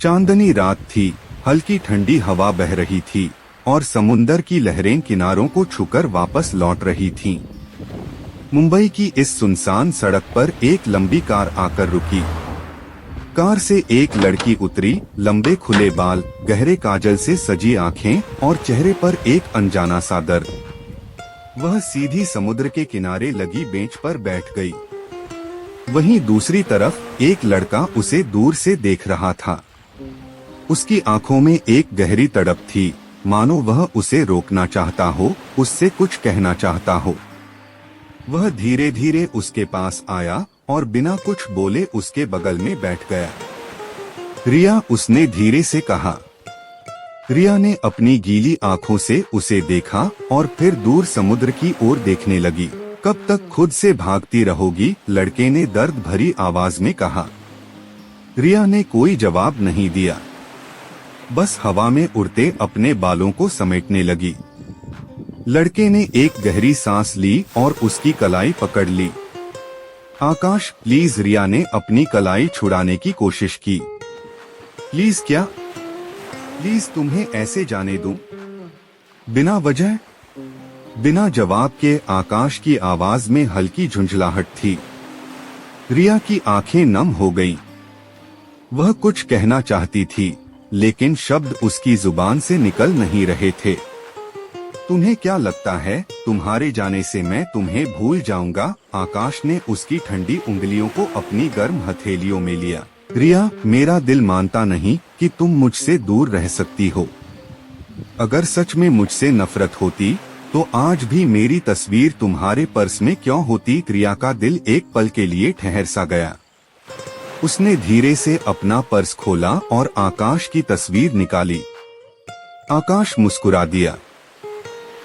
चांदनी रात थी, हल्की ठंडी हवा बह रही थी और समुंदर की लहरें किनारों को छूकर वापस लौट रही थीं। मुंबई की इस सुनसान सड़क पर एक लंबी कार आकर रुकी। कार से एक लड़की उतरी, लंबे खुले बाल, गहरे काजल से सजी आंखें और चेहरे पर एक अनजाना सा दर्द। वह सीधी समुद्र के किनारे लगी बेंच पर बैठ गई। वहीं दूसरी तरफ एक लड़का उसे दूर से देख रहा था। उसकी आंखों में एक गहरी तड़प थी, मानो वह उसे रोकना चाहता हो, उससे कुछ कहना चाहता हो। वह धीरे धीरे उसके पास आया और बिना कुछ बोले उसके बगल में बैठ गया। रिया, उसने धीरे से कहा। रिया ने अपनी गीली आंखों से उसे देखा और फिर दूर समुद्र की ओर देखने लगी। कब तक खुद से भागती रहोगी? लड़के ने दर्द भरी आवाज में कहा। रिया ने कोई जवाब नहीं दिया, बस हवा में उड़ते अपने बालों को समेटने लगी। लड़के ने एक गहरी सांस ली और उसकी कलाई पकड़ ली। आकाश, प्लीज, रिया ने अपनी कलाई छुड़ाने की कोशिश की। प्लीज क्या? प्लीज तुम्हें ऐसे जाने दूं? बिना वजह? बिना जवाब के आकाश की आवाज में हल्की झुंझलाहट थी। रिया की आंखें नम हो गईं। वह कुछ कहना चाहती थी, लेकिन शब्द उसकी जुबान से निकल नहीं रहे थे। तुम्हें क्या लगता है तुम्हारे जाने से मैं तुम्हें भूल जाऊंगा? आकाश ने उसकी ठंडी उंगलियों को अपनी गर्म हथेलियों में लिया। रिया, मेरा दिल मानता नहीं कि तुम मुझसे दूर रह सकती हो। अगर सच में मुझसे नफरत होती तो आज भी मेरी तस्वीर तुम्हारे पर्स में क्यों होती? रिया का दिल एक पल के लिए ठहर सा गया। उसने धीरे से अपना पर्स खोला और आकाश की तस्वीर निकाली। आकाश मुस्कुरा दिया।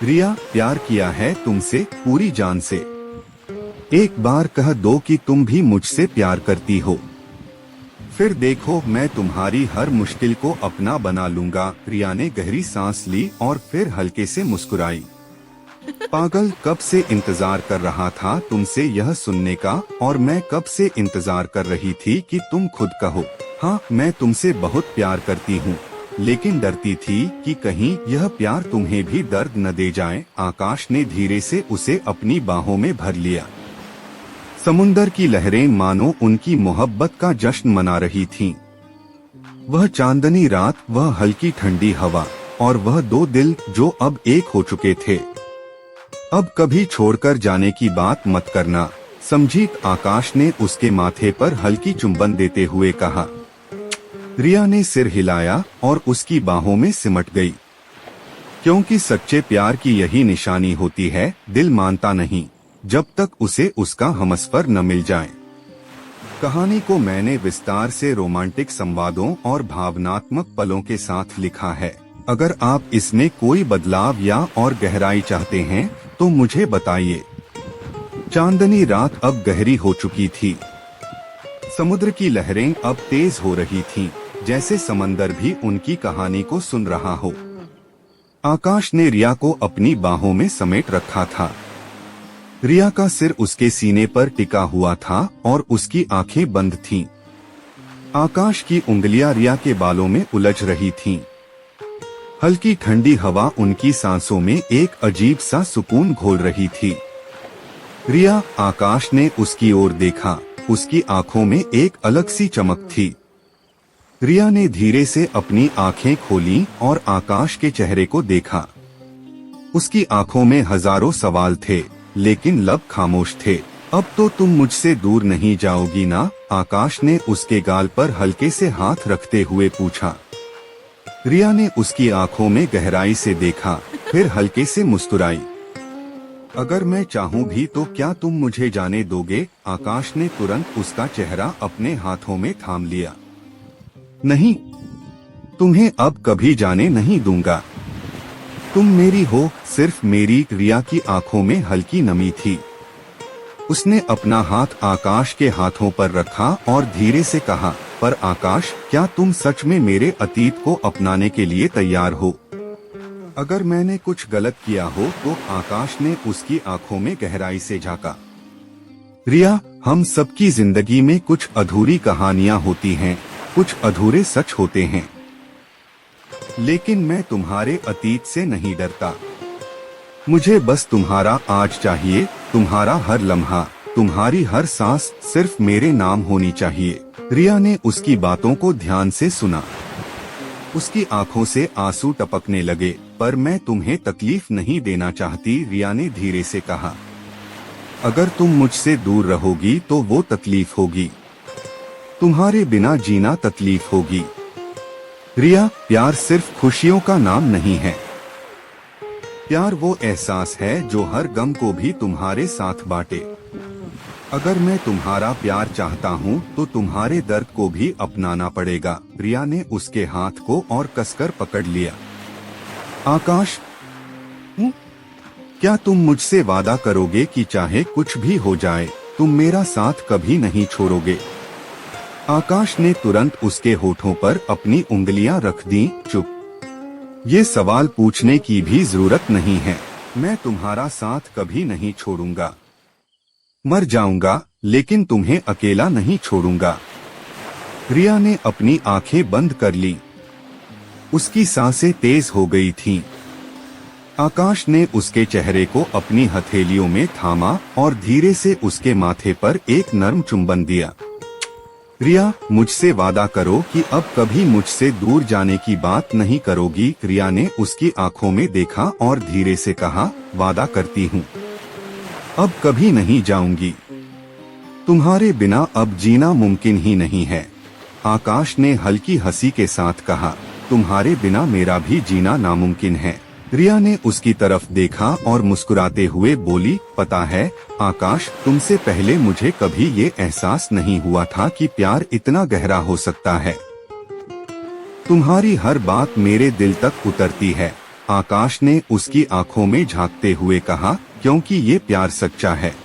रिया, प्यार किया है तुमसे पूरी जान से। एक बार कह दो कि तुम भी मुझसे प्यार करती हो, फिर देखो मैं तुम्हारी हर मुश्किल को अपना बना लूंगा। रिया ने गहरी सांस ली और फिर हल्के से मुस्कुराई। पागल, कब से इंतजार कर रहा था तुमसे यह सुनने का, और मैं कब से इंतजार कर रही थी कि तुम खुद कहो, हाँ मैं तुमसे बहुत प्यार करती हूँ, लेकिन डरती थी कि कहीं यह प्यार तुम्हें भी दर्द न दे जाए। आकाश ने धीरे से उसे अपनी बाहों में भर लिया। समुंदर की लहरें मानो उनकी मोहब्बत का जश्न मना रही थीं। वह चांदनी रात, वह हल्की ठंडी हवा और वह दो दिल जो अब एक हो चुके थे। अब कभी छोड़कर जाने की बात मत करना, समझी? आकाश ने उसके माथे पर हल्की चुंबन देते हुए कहा। रिया ने सिर हिलाया और उसकी बाहों में सिमट गई, क्योंकि सच्चे प्यार की यही निशानी होती है, दिल मानता नहीं जब तक उसे उसका हमसफर न मिल जाए। कहानी को मैंने विस्तार से रोमांटिक संवादों और भावनात्मक पलों के साथ लिखा है। अगर आप इसमें कोई बदलाव या और गहराई चाहते हैं तो मुझे बताइए। चांदनी रात अब गहरी हो चुकी थी। समुद्र की लहरें अब तेज हो रही थीं, जैसे समंदर भी उनकी कहानी को सुन रहा हो। आकाश ने रिया को अपनी बाहों में समेट रखा था। रिया का सिर उसके सीने पर टिका हुआ था और उसकी आंखें बंद थीं। आकाश की उंगलियां रिया के बालों में उलझ रही थीं। हल्की ठंडी हवा उनकी सांसों में एक अजीब सा सुकून घोल रही थी। रिया, आकाश ने उसकी ओर देखा। उसकी आंखों में एक अलग सी चमक थी। रिया ने धीरे से अपनी आंखें खोलीं और आकाश के चेहरे को देखा। उसकी आंखों में हजारों सवाल थे, लेकिन लब खामोश थे। अब तो तुम मुझसे दूर नहीं जाओगी ना? आकाश ने उसके गाल पर हल्के से हाथ रखते हुए पूछा। रिया ने उसकी आंखों में गहराई से देखा, फिर हल्के से मुस्कुराई। अगर मैं चाहूँ भी तो क्या तुम मुझे जाने दोगे? आकाश ने तुरंत उसका चेहरा अपने हाथों में थाम लिया। नहीं, तुम्हें अब कभी जाने नहीं दूंगा। तुम मेरी हो, सिर्फ मेरी। रिया की आंखों में हल्की नमी थी। उसने अपना हाथ आकाश के हाथों पर रखा और धीरे से कहा, पर आकाश, क्या तुम सच में मेरे अतीत को अपनाने के लिए तैयार हो? अगर मैंने कुछ गलत किया हो तो? आकाश ने उसकी आंखों में गहराई से झांका। रिया, हम सबकी जिंदगी में कुछ अधूरी कहानियां होती हैं, कुछ अधूरे सच होते हैं, लेकिन मैं तुम्हारे अतीत से नहीं डरता। मुझे बस तुम्हारा आज चाहिए, तुम्हारा हर लम्हा, तुम्हारी हर सांस सिर्फ मेरे नाम होनी चाहिए। रिया ने उसकी बातों को ध्यान से सुना। उसकी आंखों से आंसू टपकने लगे। पर मैं तुम्हें तकलीफ नहीं देना चाहती, रिया ने धीरे से कहा। अगर तुम मुझसे दूर रहोगी तो वो तकलीफ होगी, तुम्हारे बिना जीना तकलीफ होगी। रिया, प्यार सिर्फ खुशियों का नाम नहीं है। प्यार वो एहसास है जो हर गम को भी तुम्हारे साथ बांटे। अगर मैं तुम्हारा प्यार चाहता हूँ तो तुम्हारे दर्द को भी अपनाना पड़ेगा। रिया ने उसके हाथ को और कसकर पकड़ लिया। आकाश, क्या तुम मुझसे वादा करोगे कि चाहे कुछ भी हो जाए तुम मेरा साथ कभी नहीं छोड़ोगे? आकाश ने तुरंत उसके होठों पर अपनी उंगलियां रख दी। चुप, ये सवाल पूछने की भी जरूरत नहीं है। मैं तुम्हारा साथ कभी नहीं छोड़ूंगा। मर जाऊंगा लेकिन तुम्हें अकेला नहीं छोड़ूंगा। रिया ने अपनी आंखें बंद कर ली। उसकी सांसें तेज हो गई थीं। आकाश ने उसके चेहरे को अपनी हथेलियों में थामा और धीरे से उसके माथे पर एक नर्म चुंबन दिया। रिया, मुझसे वादा करो कि अब कभी मुझसे दूर जाने की बात नहीं करोगी। रिया ने उसकी आंखों में देखा और धीरे से कहा, वादा करती हूँ, अब कभी नहीं जाऊंगी। तुम्हारे बिना अब जीना मुमकिन ही नहीं है। आकाश ने हल्की हंसी के साथ कहा, तुम्हारे बिना मेरा भी जीना नामुमकिन है। रिया ने उसकी तरफ देखा और मुस्कुराते हुए बोली, पता है आकाश, तुमसे पहले मुझे कभी ये एहसास नहीं हुआ था कि प्यार इतना गहरा हो सकता है। तुम्हारी हर बात मेरे दिल तक उतरती है। आकाश ने उसकी आंखों में झांकते हुए कहा, क्योंकि ये प्यार सच्चा है।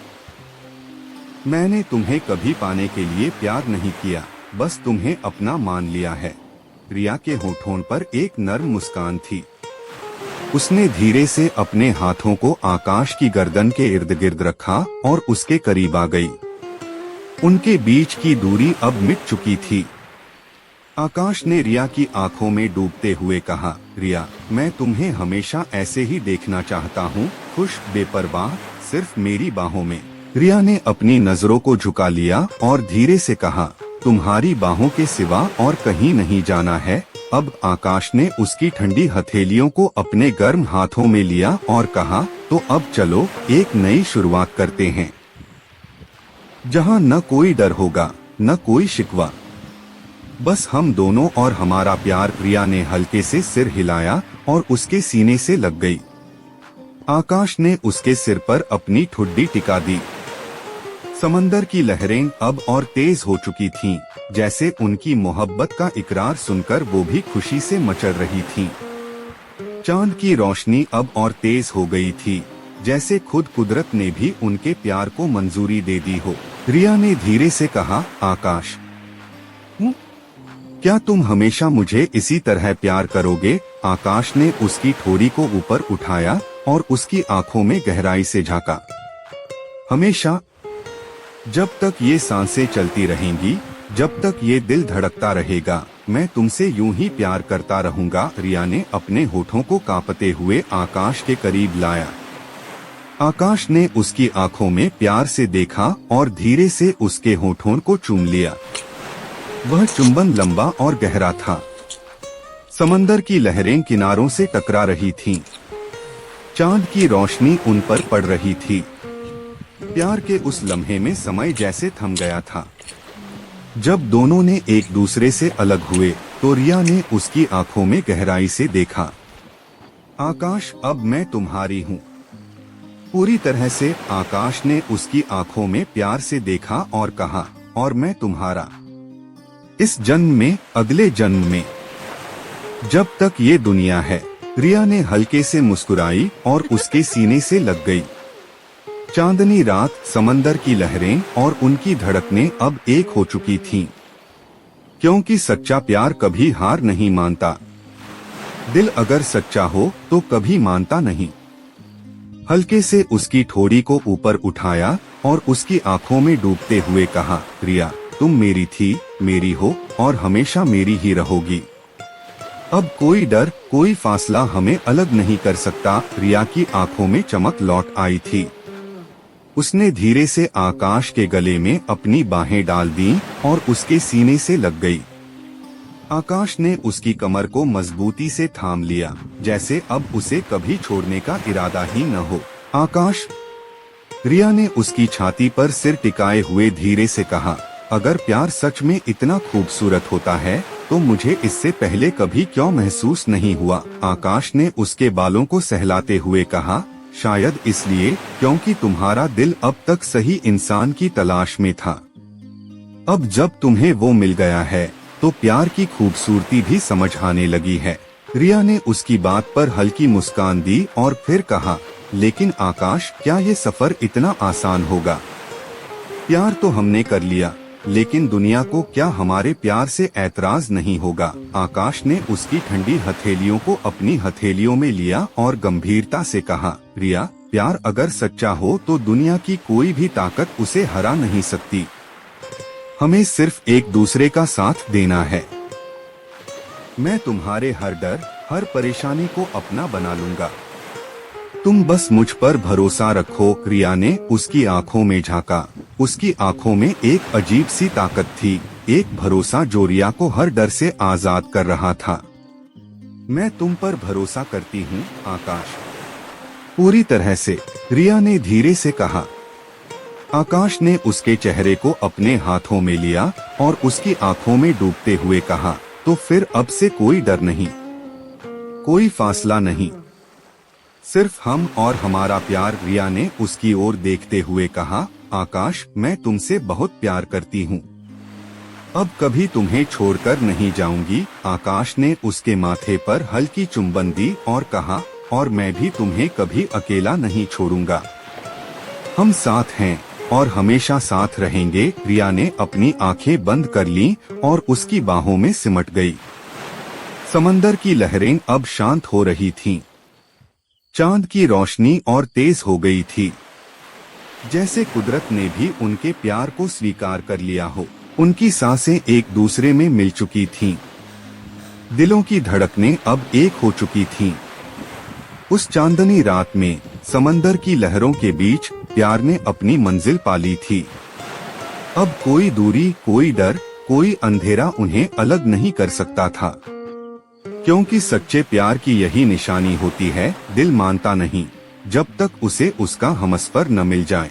मैंने तुम्हें कभी पाने के लिए प्यार नहीं किया, बस तुम्हें अपना मान लिया है। रिया के होठों पर एक नर्म मुस्कान थी। उसने धीरे से अपने हाथों को आकाश की गर्दन के इर्द गिर्द रखा और उसके करीब आ गई। उनके बीच की दूरी अब मिट चुकी थी। आकाश ने रिया की आंखों में डूबते हुए कहा, रिया, मैं तुम्हें हमेशा ऐसे ही देखना चाहता हूँ, खुश, बेपरवाह, सिर्फ मेरी बाहों में। रिया ने अपनी नजरों को झुका लिया और धीरे से कहा, तुम्हारी बाहों के सिवा और कहीं नहीं जाना है। अब आकाश ने उसकी ठंडी हथेलियों को अपने गर्म हाथों में लिया और कहा, तो अब चलो एक नई शुरुआत करते हैं, जहाँ न कोई डर होगा न कोई शिकवा, बस हम दोनों और हमारा प्यार। रिया ने हल्के से सिर हिलाया और उसके सीने से लग गई। आकाश ने उसके सिर पर अपनी ठुड्डी टिका दी। समंदर की लहरें अब और तेज हो चुकी थीं, जैसे उनकी मोहब्बत का इकरार सुनकर वो भी खुशी से मचल रही थीं। चांद की रोशनी अब और तेज हो गई थी, जैसे खुद कुदरत ने भी उनके प्यार को मंजूरी दे दी हो। रिया ने धीरे से कहा, आकाश, क्या तुम हमेशा मुझे इसी तरह प्यार करोगे? आकाश ने उसकी ठोड़ी को ऊपर उठाया और उसकी आंखों में गहराई से झांका। हमेशा, जब तक ये सांसें चलती रहेंगी, जब तक ये दिल धड़कता रहेगा, मैं तुमसे यूं ही प्यार करता रहूंगा। रिया ने अपने होठों को कांपते हुए आकाश के करीब लाया। आकाश ने उसकी आंखों में प्यार से देखा और धीरे से उसके होठों को चूम लिया। वह चुंबन लंबा और गहरा था। समंदर की लहरें किनारों से टकरा रही थीं। चांद की रोशनी उन पर पड़ रही थी। प्यार के उस लम्हे में समय जैसे थम गया था। जब दोनों ने एक दूसरे से अलग हुए तो रिया ने उसकी आंखों में गहराई से देखा। आकाश, अब मैं तुम्हारी हूँ, पूरी तरह से। आकाश ने उसकी आंखों में प्यार से देखा और कहा, और मैं तुम्हारा, इस जन्म में, अगले जन्म में, जब तक ये दुनिया है। रिया ने हल्के से मुस्कुराई और उसके सीने से लग गई। चांदनी रात, समंदर की लहरें और उनकी धड़कनें अब एक हो चुकी थीं, क्योंकि सच्चा प्यार कभी हार नहीं मानता। दिल अगर सच्चा हो तो कभी मानता नहीं। हल्के से उसकी ठोड़ी को ऊपर उठाया और उसकी आंखों में डूबते हुए कहा, रिया, तुम मेरी थी, मेरी हो और हमेशा मेरी ही रहोगी। अब कोई डर, कोई फासला हमें अलग नहीं कर सकता। रिया की आंखों में चमक लौट आई थी। उसने धीरे से आकाश के गले में अपनी बाहें डाल दी और उसके सीने से लग गई। आकाश ने उसकी कमर को मजबूती से थाम लिया, जैसे अब उसे कभी छोड़ने का इरादा ही न हो। आकाश, रिया ने उसकी छाती पर सिर टिकाए हुए धीरे से कहा, अगर प्यार सच में इतना खूबसूरत होता है तो मुझे इससे पहले कभी क्यों महसूस नहीं हुआ। आकाश ने उसके बालों को सहलाते हुए कहा, शायद इसलिए क्योंकि तुम्हारा दिल अब तक सही इंसान की तलाश में था। अब जब तुम्हें वो मिल गया है तो प्यार की खूबसूरती भी समझ आने लगी है। रिया ने उसकी बात पर हल्की मुस्कान दी और फिर कहा, लेकिन आकाश, क्या ये सफर इतना आसान होगा? प्यार तो हमने कर लिया, लेकिन दुनिया को क्या हमारे प्यार से ऐतराज नहीं होगा? आकाश ने उसकी ठंडी हथेलियों को अपनी हथेलियों में लिया और गंभीरता से कहा, रिया, प्यार अगर सच्चा हो तो दुनिया की कोई भी ताकत उसे हरा नहीं सकती। हमें सिर्फ एक दूसरे का साथ देना है। मैं तुम्हारे हर डर, हर परेशानी को अपना बना लूंगा। तुम बस मुझ पर भरोसा रखो। रिया ने उसकी आंखों में झांका। उसकी आंखों में एक अजीब सी ताकत थी, एक भरोसा जो रिया को हर डर से आजाद कर रहा था। मैं तुम पर भरोसा करती हूँ आकाश, पूरी तरह से, रिया ने धीरे से कहा। आकाश ने उसके चेहरे को अपने हाथों में लिया और उसकी आंखों में डूबते हुए कहा, तो फिर अब से कोई डर नहीं, कोई फासला नहीं, सिर्फ हम और हमारा प्यार। रिया ने उसकी ओर देखते हुए कहा, आकाश, मैं तुमसे बहुत प्यार करती हूँ, अब कभी तुम्हें छोड़कर नहीं जाऊंगी। आकाश ने उसके माथे पर हल्की चुंबन दी और कहा, और मैं भी तुम्हें कभी अकेला नहीं छोड़ूंगा। हम साथ हैं और हमेशा साथ रहेंगे। रिया ने अपनी आंखें बंद कर लीं और उसकी बाहों में सिमट गई। समंदर की लहरें अब शांत हो रही थीं। चांद की रोशनी और तेज हो गई थी, जैसे कुदरत ने भी उनके प्यार को स्वीकार कर लिया हो। उनकी सांसें एक दूसरे में मिल चुकी थीं, दिलों की धड़कनें अब एक हो चुकी थीं। उस चांदनी रात में समंदर की लहरों के बीच प्यार ने अपनी मंजिल पा ली थी। अब कोई दूरी, कोई डर, कोई अंधेरा उन्हें अलग नहीं कर सकता था, क्योंकि सच्चे प्यार की यही निशानी होती है, दिल मानता नहीं जब तक उसे उसका हमसफर न मिल जाए।